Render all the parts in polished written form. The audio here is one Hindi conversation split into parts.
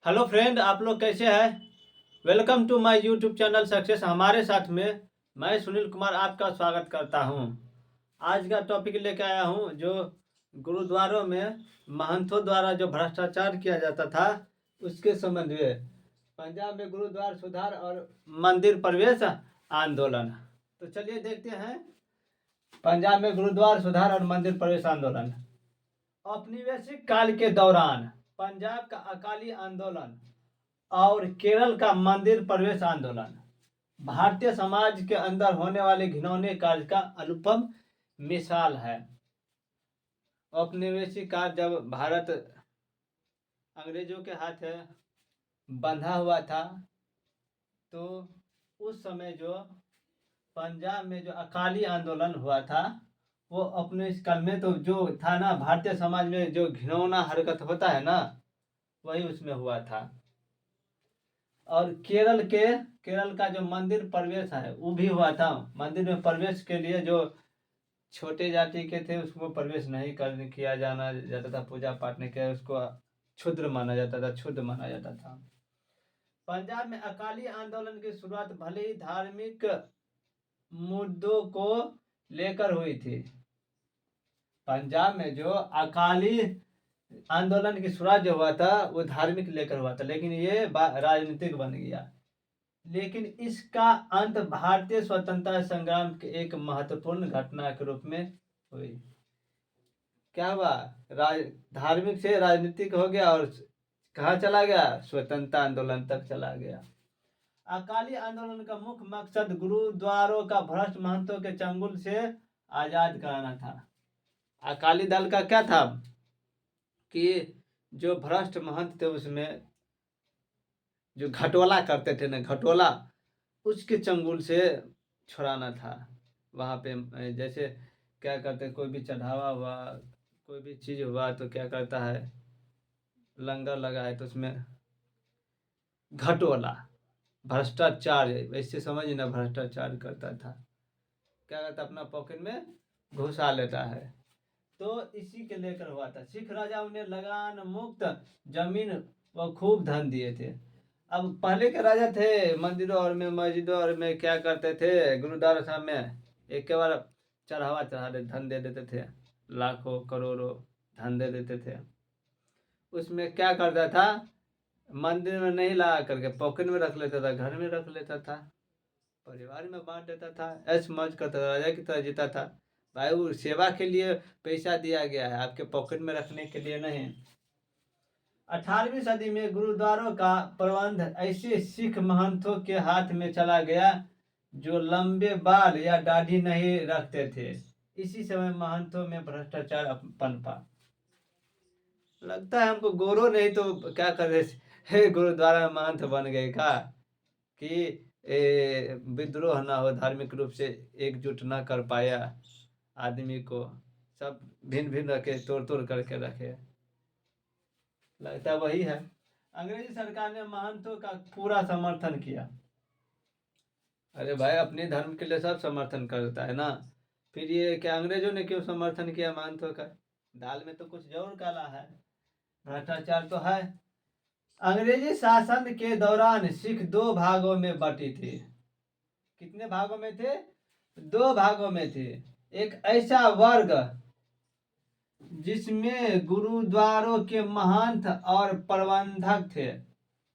हेलो फ्रेंड, आप लोग कैसे हैं। Welcome to my YouTube channel success. हमारे साथ में मैं सुनील कुमार आपका स्वागत करता हूं। आज का टॉपिक लेकर आया हूं जो गुरुद्वारों में महंतों द्वारा जो भ्रष्टाचार किया जाता था उसके संबंध में। पंजाब में गुरुद्वार सुधार और मंदिर प्रवेश आंदोलन। तो चलिए देखते हैं पंजाब में गुरुद्वार सुधार और मंदिर प्रवेश आंदोलन। औपनिवेशिक काल के दौरान पंजाब का अकाली आंदोलन और केरल का मंदिर प्रवेश आंदोलन भारतीय समाज के अंदर होने वाले घिनौने कार्य का अनुपम मिसाल है। औपनिवेशिक काल जब भारत अंग्रेजों के हाथ बंधा हुआ था, तो उस समय जो पंजाब में जो अकाली आंदोलन हुआ था वो अपने इस काल में तो जो था ना, भारतीय समाज में जो घिनौना हरकत होता है ना, वही उसमें हुआ था। और केरल का जो मंदिर प्रवेश है वो भी हुआ था। मंदिर में प्रवेश के लिए जो छोटे जाति के थे उसको प्रवेश नहीं करने किया जाना जाता था, पूजा पाठ नहीं किया, उसको क्षुद्र माना जाता था, क्षुद्र माना जाता था। पंजाब में अकाली आंदोलन की शुरुआत भले ही धार्मिक मुद्दों को लेकर हुई थी। पंजाब में जो अकाली आंदोलन की शुरुआत जो हुआ था वो धार्मिक लेकर हुआ था, लेकिन ये राजनीतिक बन गया। लेकिन इसका अंत भारतीय स्वतंत्रता संग्राम के एक महत्वपूर्ण घटना के रूप में हुई। क्या हुआ? धार्मिक से राजनीतिक हो गया और कहाँ चला गया? स्वतंत्रता आंदोलन तक चला गया। अकाली आंदोलन का मुख्य मकसद गुरुद्वारों का भ्रष्ट महंतों के चंगुल से आजाद कराना था। अकाली दल का क्या था कि जो भ्रष्ट महंत थे उसमें जो घटोला करते थे ना, घटोला, उसके चंगुल से छुड़ाना था। वहाँ पे जैसे क्या करते, कोई भी चढ़ावा हुआ, कोई भी चीज़ हुआ तो क्या करता है, लंगर लगा है तो उसमें घटोला, भ्रष्टाचार, वैसे समझ ना, भ्रष्टाचार करता था। क्या करता, अपना पॉकेट में घुसा लेता है। तो इसी के लेकर हुआ था। सिख राजाओं ने लगान मुक्त जमीन व खूब धन दिए थे। अब पहले के राजा थे मंदिरों और में, मस्जिदों और में क्या करते थे, गुरुद्वारा साहब में एक के बार चढ़ावा चढ़ा दे, धन दे देते थे, लाखों करोड़ों धन दे देते थे। उसमें क्या करता था, मंदिर में नहीं ला करके पॉकेट में रख लेता था, घर में रख लेता था, परिवार में बांट देता था, ऐश मौज करता था, राजा की तरह जीता था। भाई वो सेवा के लिए पैसा दिया गया है, आपके पॉकेट में रखने के लिए नहीं। 18वीं सदी में गुरुद्वारों का प्रबंध ऐसे सिख महंतों के हाथ में चला गया जो लंबे बाल या दाढ़ी नहीं रखते थे। इसी समय महंतों में भ्रष्टाचार पनपा। लगता है हमको गोरो नहीं तो क्या कर रहे, गुरुद्वारा में महंत बन गए का कि विद्रोह ना हो, धार्मिक रूप से एकजुट ना कर पाया आदमी को, सब भिन्न भिन्न रखे, तोड़ तोड़ करके रखे। लगता वही है। अंग्रेजी सरकार ने महंतों का पूरा समर्थन किया। अरे भाई, अपने धर्म के लिए सब समर्थन करता है ना, फिर ये क्या अंग्रेजों ने क्यों समर्थन किया महंतों का? दाल में तो कुछ जरूर काला है, भ्रष्टाचार तो है। अंग्रेजी शासन के दौरान सिख दो भागों में बटी थी। कितने भागों में थे? दो भागों में थे। एक ऐसा वर्ग जिसमें गुरुद्वारों के महंत और प्रबंधक थे।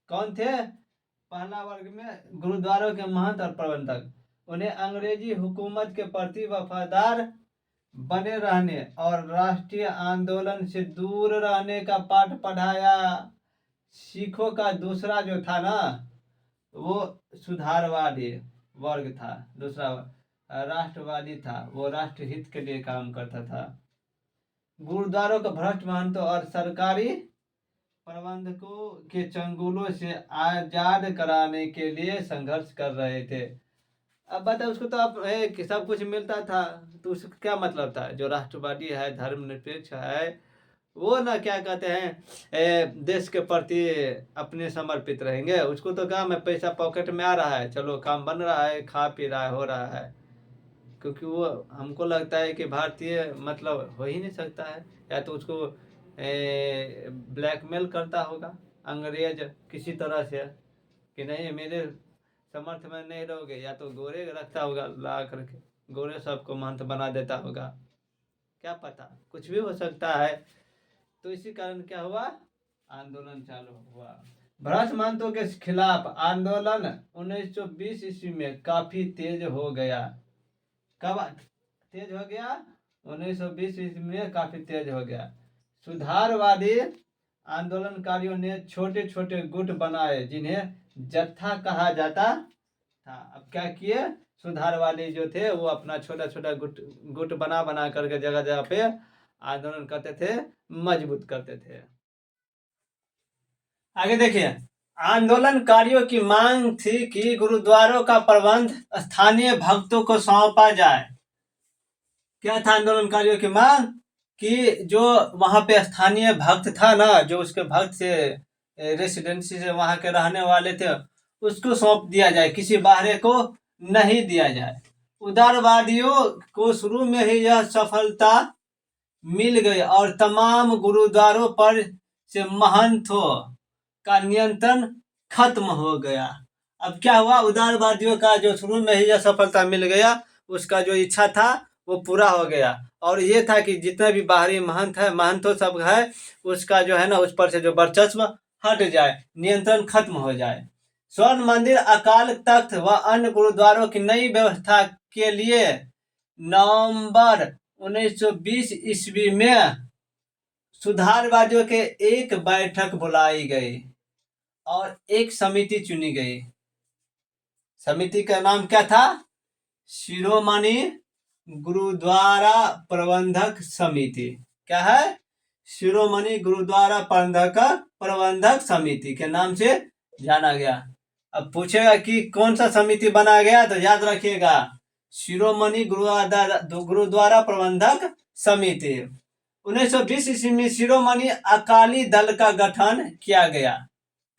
कौन थे? पहला वर्ग में गुरुद्वारों के महंत और प्रबंधक। उन्हें अंग्रेजी हुकूमत के प्रति वफादार बने रहने और राष्ट्रीय आंदोलन से दूर रहने का पाठ पढ़ाया। सिखों का दूसरा जो था ना, वो सुधारवादी वर्ग था। दूसरा राष्ट्रवादी था, वो राष्ट्रहित के लिए काम करता था। गुरुद्वारों का भ्रष्ट महंतों और सरकारी प्रबंधकों के चंगुलों से आजाद कराने के लिए संघर्ष कर रहे थे। अब बताओ, उसको तो अब सब कुछ मिलता था, तो उसका क्या मतलब था? जो राष्ट्रवादी है, धर्मनिरपेक्ष है, वो ना क्या कहते हैं, देश के प्रति अपने समर्पित रहेंगे। उसको तो काम है, पैसा पॉकेट में आ रहा है, चलो काम बन रहा है, खा पी रहा है, हो रहा है। क्योंकि वो हमको लगता है कि भारतीय मतलब हो ही नहीं सकता है, या तो उसको ब्लैकमेल करता होगा, अंग्रेज किसी तरह से कि नहीं मेरे समर्थ में नहीं रहोगे, या तो गोरे रखता होगा ला करके, गोरे सबको महंत बना देता होगा, क्या पता, कुछ भी हो सकता है। तो इसी कारण क्या हुआ, आंदोलन चालू हुआ। भ्रष्ट महंतों के खिलाफ आंदोलन 1920 ईस्वी में काफी तेज हो गया। कब तेज हो गया, 1920 ईस्वी में काफी तेज हो गया। सुधारवादी आंदोलनकारियों ने छोटे छोटे गुट बनाए जिन्हें जत्था कहा जाता था। अब क्या किए, सुधारवादी जो थे वो अपना छोटा छोटा गुट गुट बना बना करके जगह जगह पे आंदोलन करते थे, मजबूत करते थे। आगे देखिए, आंदोलनकारियों की मांग थी कि गुरुद्वारों का प्रबंध स्थानीय भक्तों को सौंपा जाए। क्या था आंदोलनकारियों की मांग, कि जो वहां पे स्थानीय भक्त था ना, जो उसके भक्त से रेसिडेंसी से वहां के रहने वाले थे, उसको सौंप दिया जाए, किसी बाहरे को नहीं दिया जाए। उदारवादियों को शुरू में ही यह सफलता मिल गई और तमाम गुरुद्वारों पर से महंतों का नियंत्रण खत्म हो गया। अब क्या हुआ, उदारवादियों का जो शुरू में ही यह सफलता मिल गया, उसका जो इच्छा था वो पूरा हो गया। और ये था कि जितने भी बाहरी महंत है, महंतों सब है, उसका जो है ना उस पर से जो वर्चस्व हट जाए, नियंत्रण खत्म हो जाए। स्वर्ण मंदिर, अकाल तख्त व अन्य गुरुद्वारों की नई व्यवस्था के लिए नवंबर 1920 ईस्वी में सुधारवादियों के एक बैठक बुलाई गई और एक समिति चुनी गई। समिति का नाम क्या था, शिरोमणि गुरुद्वारा प्रबंधक समिति। क्या है, शिरोमणि गुरुद्वारा प्रबंधक समिति के नाम से जाना गया। अब पूछेगा कि कौन सा समिति बना गया, तो याद रखिएगा, शिरोमणि गुरुद्वारा प्रबंधक समिति। 1920 ईस्वी में शिरोमणि अकाली दल का गठन किया गया।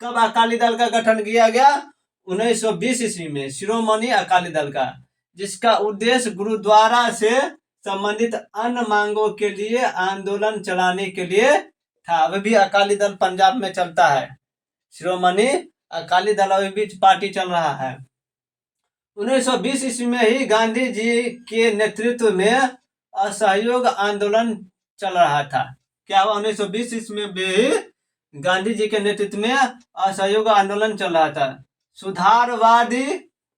कब अकाली दल का गठन किया गया, 1920 ईस्वी में शिरोमणि अकाली दल का, जिसका उद्देश्य गुरुद्वारा से संबंधित अन्य मांगों के लिए आंदोलन चलाने के लिए था। अभी भी अकाली दल पंजाब में चलता है, शिरोमणि अकाली दल अभी भी पार्टी चल रहा है। 1920 ईस्वी में ही गांधी जी के नेतृत्व में असहयोग आंदोलन चल रहा था। क्या हुआ, 1920 ईस्वी में भी गांधी जी के नेतृत्व में असहयोग आंदोलन चल रहा था। सुधारवादी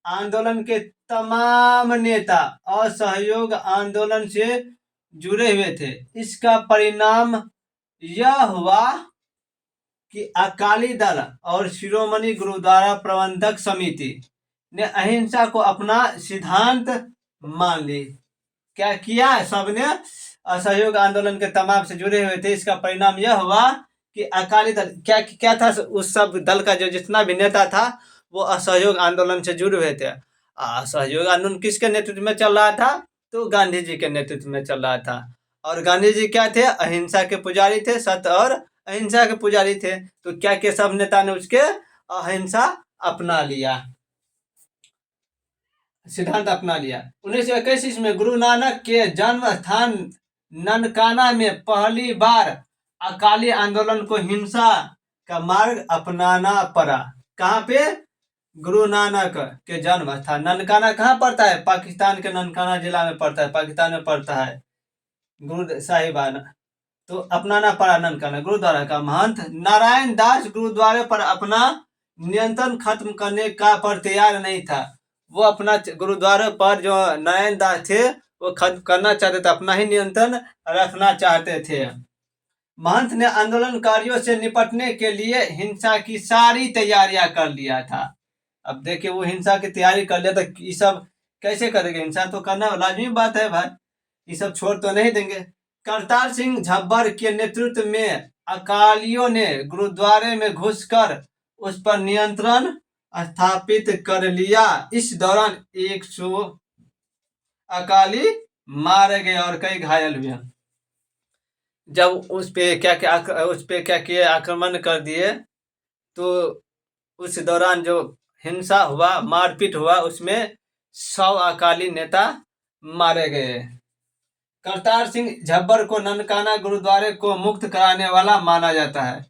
आंदोलन के तमाम नेता असहयोग आंदोलन से जुड़े हुए थे। इसका परिणाम यह हुआ कि अकाली दल और शिरोमणि गुरुद्वारा प्रबंधक समिति ने अहिंसा को अपना सिद्धांत मान ली। क्या किया, सबने असहयोग आंदोलन के तमाम से जुड़े हुए थे। इसका परिणाम यह हुआ कि अकाली दल क्या क्या था, उस सब दल का जो जितना भी नेता था वो असहयोग आंदोलन से जुड़े हुए थे। असहयोग आंदोलन किसके नेतृत्व में चल रहा था, तो गांधी जी के नेतृत्व में चल रहा था। और गांधी जी क्या थे, अहिंसा के पुजारी थे, सत्य और अहिंसा के पुजारी थे। तो क्या के सब नेता ने उसके अहिंसा अपना लिया, सिद्धांत अपना लिया। 1921 में गुरु नानक के जन्म स्थान ननकाना में पहली बार अकाली आंदोलन को हिंसा का मार्ग अपनाना पड़ा। कहाँ पे, गुरु नानक के जन्म स्थान ननकाना कहाँ पड़ता है, पाकिस्तान के ननकाना जिला में पड़ता है, पाकिस्तान में पड़ता है गुरु साहिबाना। तो अपनाना पड़ा ननकाना। गुरुद्वारा का महंत नारायण दास गुरुद्वारे पर अपना नियंत्रण खत्म करने का पर तैयार नहीं था। वो अपना गुरुद्वारे पर जो नारायण दास थे वो खत्म करना चाहते थे, अपना ही नियंत्रण रखना चाहते थे। महंत ने आंदोलनकारियों से निपटने के लिए हिंसा की सारी तैयारियां कर लिया था। अब देखिए, वो हिंसा की तैयारी कर लिया तो ये सब कैसे करेंगे, हिंसा तो करना लाजमी बात है भाई, ये सब छोड़ तो नहीं देंगे। करतार सिंह झब्बर के नेतृत्व में अकालियों ने गुरुद्वारे में घुसकर उस पर नियंत्रण स्थापित कर लिया। इस दौरान 100 अकाली मारे गए और कई घायल हुए। जब उस पे क्या किए, आक्रमण कर दिए, तो उस दौरान जो हिंसा हुआ, मारपीट हुआ, उसमें 100 अकाली नेता मारे गए। करतार सिंह झब्बर को ननकाना गुरुद्वारे को मुक्त कराने वाला माना जाता है।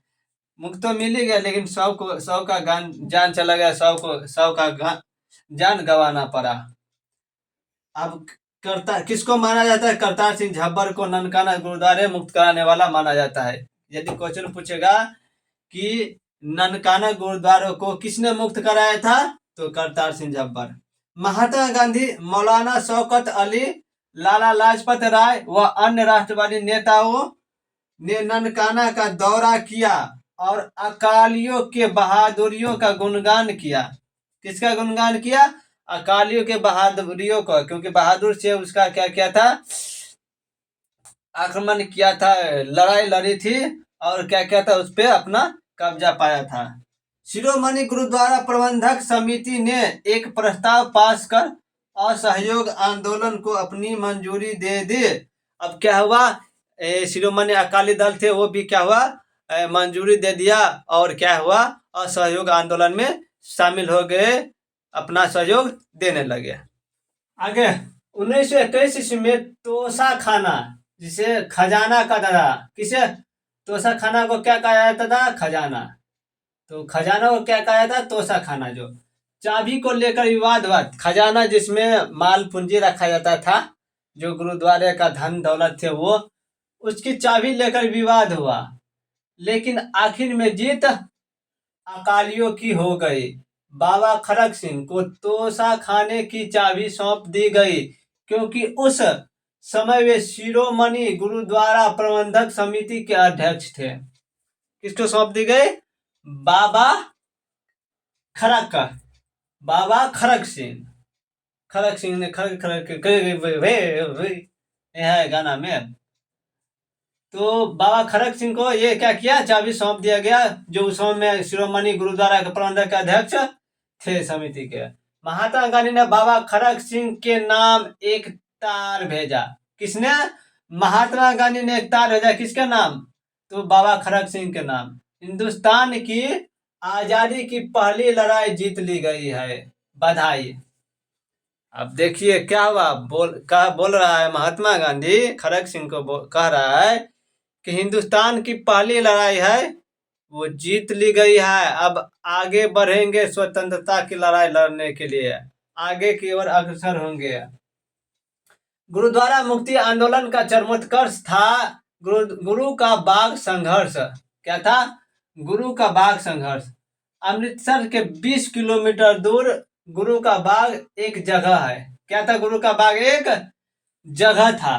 मुक्त तो मिल ही गया, लेकिन 100 का जान चला गया, 100 का जान गंवाना पड़ा। अब करता किसको माना जाता है? करतार सिंह झब्बर को ननकाना गुरुद्वारे मुक्त कराने वाला माना जाता है। यदि क्वेश्चन पूछेगा कि ननकाना गुरुद्वारों को किसने मुक्त कराया था, तो करतार सिंह झब्बर। महात्मा गांधी, मौलाना शौकत अली, लाला लाजपत राय व अन्य राष्ट्रवादी नेताओं ने ननकाना का दौरा किया और अकालियों के बहादुरियों का गुणगान किया। किसका गुणगान किया? अकालियों के बहादुरियों का, क्योंकि बहादुर से उसका क्या किया था? आक्रमण किया था, लड़ाई लड़ी थी, और क्या किया था? उस पर अपना कब्जा पाया था। शिरोमणि गुरुद्वारा प्रबंधक समिति ने एक प्रस्ताव पास कर असहयोग आंदोलन को अपनी मंजूरी दे दी। अब क्या हुआ? शिरोमणि अकाली दल थे, वो भी क्या हुआ? मंजूरी दे दिया, और क्या हुआ? असहयोग आंदोलन में शामिल हो गए, अपना सहयोग देने लगे। आगे 1921 ईस्वी में तोसा खाना, जिसे खजाना का दादा, किसे? तोसा खाना को क्या कहा जाता था? खजाना। तो खजाना को क्या कहा जाता? तोसा खाना। जो चाबी को लेकर विवाद हुआ, खजाना जिसमें माल पूंजी रखा जाता था, जो गुरुद्वारे का धन दौलत थे, वो उसकी चाबी लेकर विवाद हुआ, लेकिन आखिर में जीत अकालियों की हो गई। बाबा खड़क सिंह को तोसा खाने की चाबी सौंप दी गई, क्योंकि उस समय वे शिरोमणि गुरुद्वारा प्रबंधक समिति के अध्यक्ष थे। किसको सौंप दी गई? बाबा खड़क, बाबा खड़क सिंह। खड़क सिंह ने है गाना में। तो बाबा खड़क सिंह को ये क्या किया? चाबी सौंप दिया गया, जो उस समय शिरोमणि गुरुद्वारा के प्रबंधक के अध्यक्ष थे समिति के। महात्मा गांधी ने बाबा खड़क सिंह के नाम एक तार भेजा। किसने? महात्मा गांधी ने एक तार भेजा, किसके नाम? तो बाबा खड़क सिंह के नाम। हिंदुस्तान की आजादी की पहली लड़ाई जीत ली गई है, बधाई। अब देखिए क्या हुआ, बोल रहा है महात्मा गांधी खड़क सिंह को कह रहा है कि हिंदुस्तान की पहली लड़ाई है, वो जीत ली गई है, अब आगे बढ़ेंगे स्वतंत्रता की लड़ाई लड़ने के लिए, आगे की ओर अग्रसर होंगे। गुरुद्वारा मुक्ति आंदोलन का चरमोत्कर्ष था गुरु का बाग संघर्ष। क्या था? गुरु का बाग संघर्ष। अमृतसर के 20 किलोमीटर दूर गुरु का बाग एक जगह है। क्या था? गुरु का बाग एक जगह था।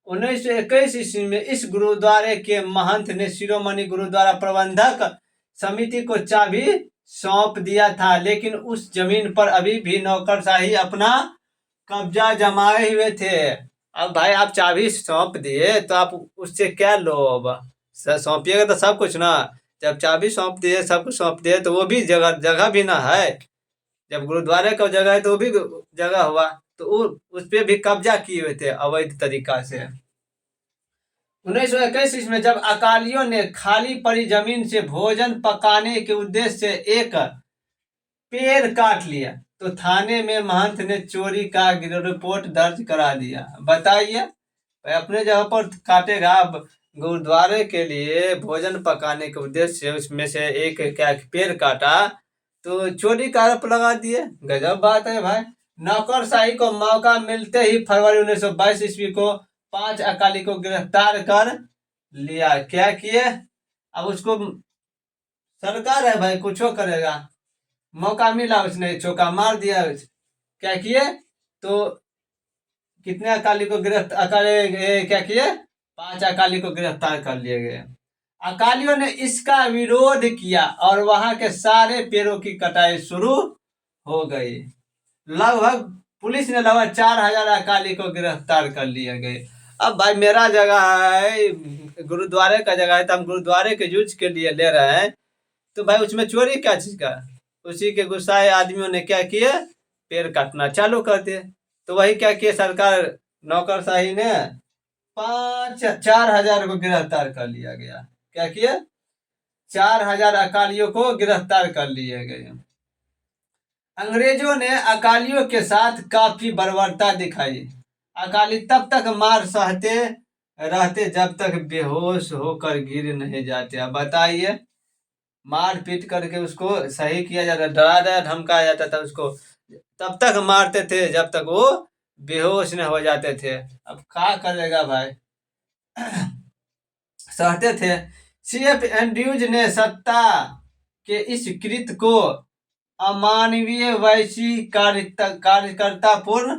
1921 ईस्वी में इस गुरुद्वारे के महंत ने शिरोमणि गुरुद्वारा प्रबंधक समिति को चाबी सौंप दिया था, लेकिन उस जमीन पर अभी भी नौकरशाही अपना कब्जा जमाए हुए थे। अब भाई आप चाबी सौंप दिए तो आप उससे क्या लो? अब सौंपिएगा तो सब कुछ ना। जब चाबी सौंप दिए, सब कुछ सौंप दिए, तो वो भी जगह भी ना है। जब गुरुद्वारे का जगह है तो वो भी जगह हुआ, तो उस पर भी कब्जा किए हुए थे अवैध तरीका से। 1921 ईस्वी में जब अकालियों ने खाली पड़ी जमीन से भोजन पकाने के उद्देश्य से एक पेड़ काट लिया, तो थाने में महंत ने चोरी का रिपोर्ट दर्ज करा दिया। बताइए, अपने जगह पर काटेगा, गुरुद्वारे के लिए भोजन पकाने के उद्देश्य से उसमें से एक क्या पेड़ काटा, तो चोरी का आरोप लगा दिए। गजब बात है भाई। नौकरशाही को मौका मिलते ही फरवरी 1922 ईस्वी को 5 अकाली को गिरफ्तार कर लिया। क्या किए? अब उसको सरकार है भाई, कुछ करेगा, मौका मिला, उसने चौका मार दिया। क्या किए? तो कितने अकाली को क्या किए? 5 अकाली को गिरफ्तार कर लिए गए। अकालियों ने इसका विरोध किया और वहां के सारे पेड़ों की कटाई शुरू हो गई। लगभग पुलिस ने लगभग 4000 अकाली को गिरफ्तार कर लिए गए। अब भाई मेरा जगह है, गुरुद्वारे का जगह है, तो हम गुरुद्वारे के यूज के लिए ले रहे हैं, तो भाई उसमें चोरी क्या चीज का? उसी के गुस्साए आदमियों ने क्या किए? पेड़ काटना चालू कर दिए। तो वही क्या किए सरकार, नौकरशाही ने 4000 को गिरफ्तार कर लिया गया। क्या किए? 4000 अकालियों को गिरफ्तार कर लिए गए। अंग्रेजों ने अकालियों के साथ काफी बर्बरता दिखाई। अकाली तब तक मार सहते रहते जब तक बेहोश होकर गिर नहीं जाते। अब बताइए, मार पीट करके उसको सही किया जाता, डराया धमकाया जाता था उसको, तब तक मारते थे जब तक वो बेहोश न हो जाते थे। अब क्या करेगा भाई, सहते थे। सीएफ एंड्रयूज ने सत्ता के इस कृत्य को अमानवीय, कार्यकर्तापूर्ण,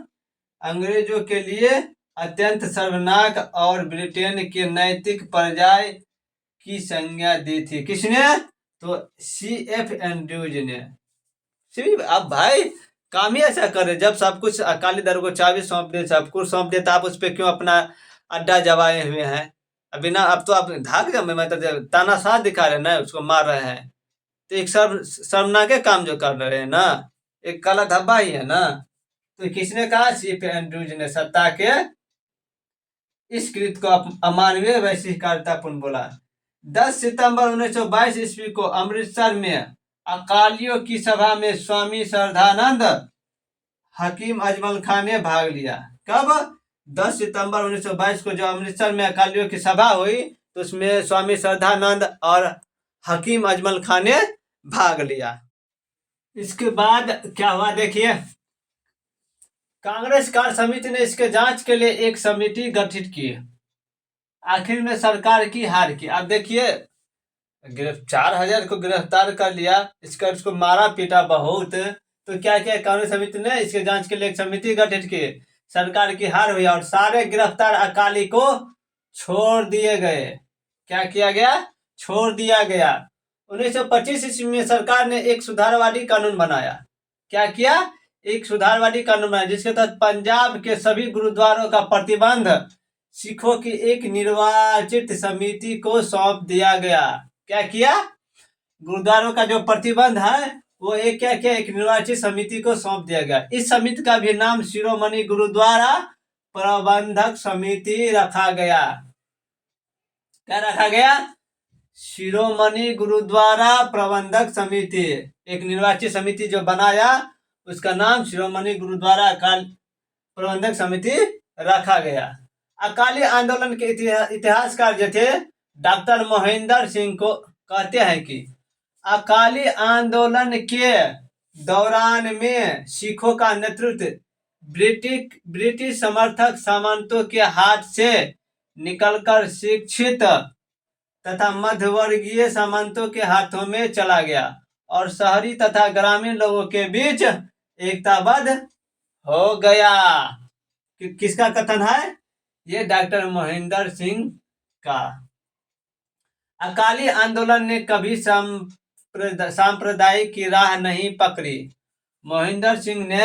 अंग्रेजों के लिए अत्यंत शर्मनाक और ब्रिटेन के नैतिक पर्याय की संज्ञा दी थी। किसने? तो सीएफ एंड्रयूज ने। सिर्फ अब भाई काम ही ऐसा करे, जब सब कुछ अकाली दल को चाबी सौंप दे, सब कुछ सौंप दे, तो आप उस पर क्यों अपना अड्डा जमाए हुए हैं? अभी ना, अब तो आप धाक जमे, मतलब तानाशाह दिखा रहे हैं ना, उसको मार रहे हैं, तो एक शर्मनाक काम जो कर रहे हैं ना, एक काला धब्बा ही है ना। तो किसने कहा? सीएफ एंड्रयूज ने सत्ता के इस कृत्य को अमानवीय, वैश्विकतापूर्ण बोला। 10 सितंबर 1922 ईस्वी को अमृतसर में अकालियों की सभा में स्वामी श्रद्धानंद हकीम अजमल खान ने भाग लिया। कब? 10 सितंबर 1922 को जो अमृतसर में अकालियों की सभा हुई, तो उसमें स्वामी श्रद्धानंद और हकीम अजमल खान ने भाग लिया। इसके बाद क्या हुआ देखिए, कांग्रेस कार्य समिति ने इसके जांच के लिए एक समिति गठित की। आखिर में सरकार की हार की। अब देखिए, 4,000 को गिरफ्तार कर लिया, इसको मारा पीटा बहुत, तो क्या किया कांग्रेस समिति ने? इसके जांच के लिए एक समिति गठित की। सरकार की हार हुई और सारे गिरफ्तार अकाली को छोड़ दिए गए। क्या किया गया? छोड़ दिया गया। 1925 ईस्वी में सरकार ने एक सुधारवादी कानून बनाया। क्या किया? एक सुधारवादी कानून बनाया, जिसके तहत पंजाब के सभी गुरुद्वारों का प्रतिबंध सिखों की एक निर्वाचित समिति को सौंप दिया गया। क्या किया? गुरुद्वारों का जो प्रतिबंध है वो एक क्या किया? एक निर्वाचित समिति को सौंप दिया गया। इस समिति का भी नाम शिरोमणि गुरुद्वारा प्रबंधक समिति रखा गया। क्या रखा गया? शिरोमणि गुरुद्वारा प्रबंधक समिति। एक निर्वाचित समिति जो बनाया, उसका नाम शिरोमणि गुरुद्वारा अकाल प्रबंधक समिति रखा गया। अकाली आंदोलन के इतिहासकार जो थे डॉक्टर मोहिंदर सिंह को कहते हैं कि अकाली आंदोलन के दौरान में सिखों का नेतृत्व ब्रिटिश समर्थक सामंतों के हाथ से निकलकर शिक्षित तथा मध्यवर्गीय सामंतों के हाथों में चला गया और शहरी तथा ग्रामीण लोगों के बीच एकताबद्ध हो गया। किसका कथन है? ये डॉक्टर मोहिंदर सिंह का। अकाली आंदोलन ने कभी सांप्रदायिक की राह नहीं पकड़ी। मोहिंदर सिंह ने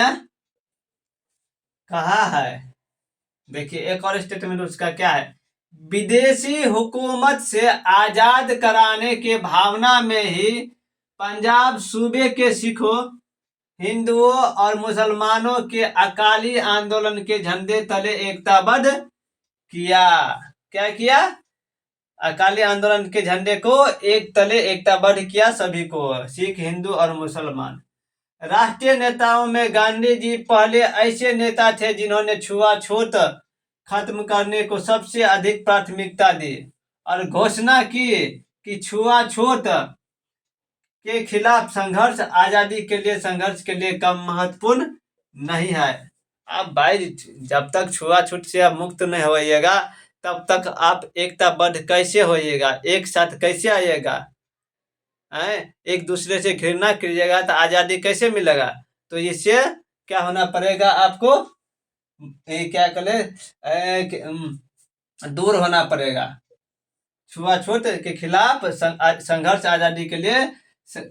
कहा है, देखिए एक और स्टेटमेंट उसका क्या है, विदेशी हुकूमत से आजाद कराने के भावना में ही पंजाब सूबे के सिखों, हिंदुओं और मुसलमानों के अकाली आंदोलन के झंडे तले एकताबद्ध किया। क्या किया? अकाली आंदोलन के झंडे को एक तले एकताबद्ध किया, सभी को, सिख, हिंदू और मुसलमान। राष्ट्रीय नेताओं में गांधी जी पहले ऐसे नेता थे जिन्होंने छुआछूत खत्म करने को सबसे अधिक प्राथमिकता दी और घोषणा की कि छुआछूत के खिलाफ संघर्ष आजादी के लिए संघर्ष के लिए कम महत्वपूर्ण नहीं है। अब भाई जब तक छुआछूत से आप मुक्त नहीं होइएगा, तब तक आप एकताबद्ध कैसे होइएगा? एक साथ कैसे आइएगा? एक दूसरे से घृणा कीजिएगा तो आजादी कैसे मिलेगा? तो इससे क्या होना पड़ेगा आपको? क्या करे, दूर होना पड़ेगा। छुआछूत के खिलाफ संघर्ष आजादी के लिए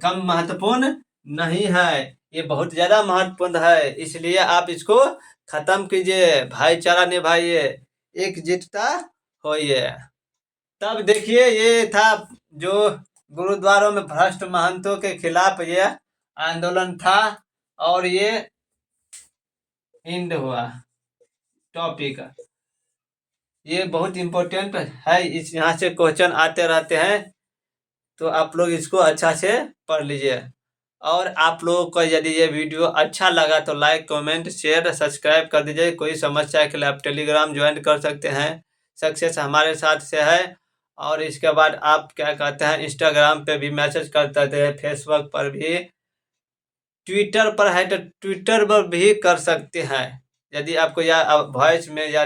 कम महत्वपूर्ण नहीं है, ये बहुत ज्यादा महत्वपूर्ण है। इसलिए आप इसको खत्म कीजिए, भाईचारा निभाइए, एकजुटता होइए। तब देखिए, ये था जो गुरुद्वारों में भ्रष्ट महंतों के खिलाफ ये आंदोलन था और ये एंड हुआ टॉपिक। ये बहुत इम्पोर्टेंट है, इस यहाँ से क्वेश्चन आते रहते हैं, तो आप लोग इसको अच्छा से पढ़ लीजिए। और आप लोगों को यदि ये वीडियो अच्छा लगा तो लाइक, कमेंट, शेयर, सब्सक्राइब कर दीजिए। कोई समस्या के लिए आप टेलीग्राम ज्वाइन कर सकते हैं, सक्सेस हमारे साथ से है। और इसके बाद आप क्या कहते हैं, इंस्टाग्राम पे भी मैसेज करते थे, फेसबुक पर भी, ट्विटर पर है तो ट्विटर पर भी कर सकते हैं। यदि आपको या वॉइस में या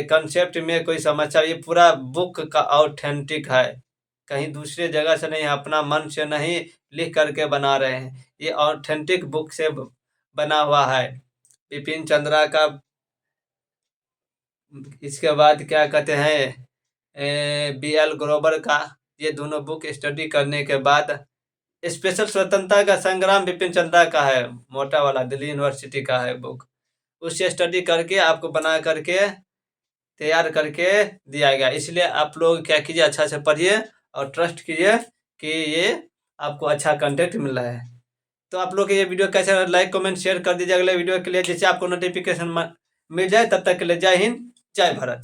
कंसेप्ट में कोई समस्या, ये पूरा बुक का ऑथेंटिक है, कहीं दूसरे जगह से नहीं, अपना मन से नहीं लिख करके बना रहे हैं, ये ऑथेंटिक बुक से बना हुआ है बिपिन चंद्रा का। इसके बाद क्या कहते हैं, बी एल ग्रोवर का, ये दोनों बुक स्टडी करने के बाद, स्पेशल स्वतंत्रता का संग्राम बिपिन चंद्रा का है, मोटा वाला, दिल्ली यूनिवर्सिटी का है बुक, उससे स्टडी करके आपको बना करके तैयार करके दिया गया। इसलिए आप लोग क्या कीजिए, अच्छा से पढ़िए और ट्रस्ट कीजिए कि ये आपको अच्छा कंटेंट मिल रहा है। तो आप लोग ये वीडियो कैसे, लाइक कमेंट शेयर कर दीजिए अगले वीडियो के लिए, जिससे आपको नोटिफिकेशन मिल जाए। तब तक के लिए जय हिंद, जय भारत।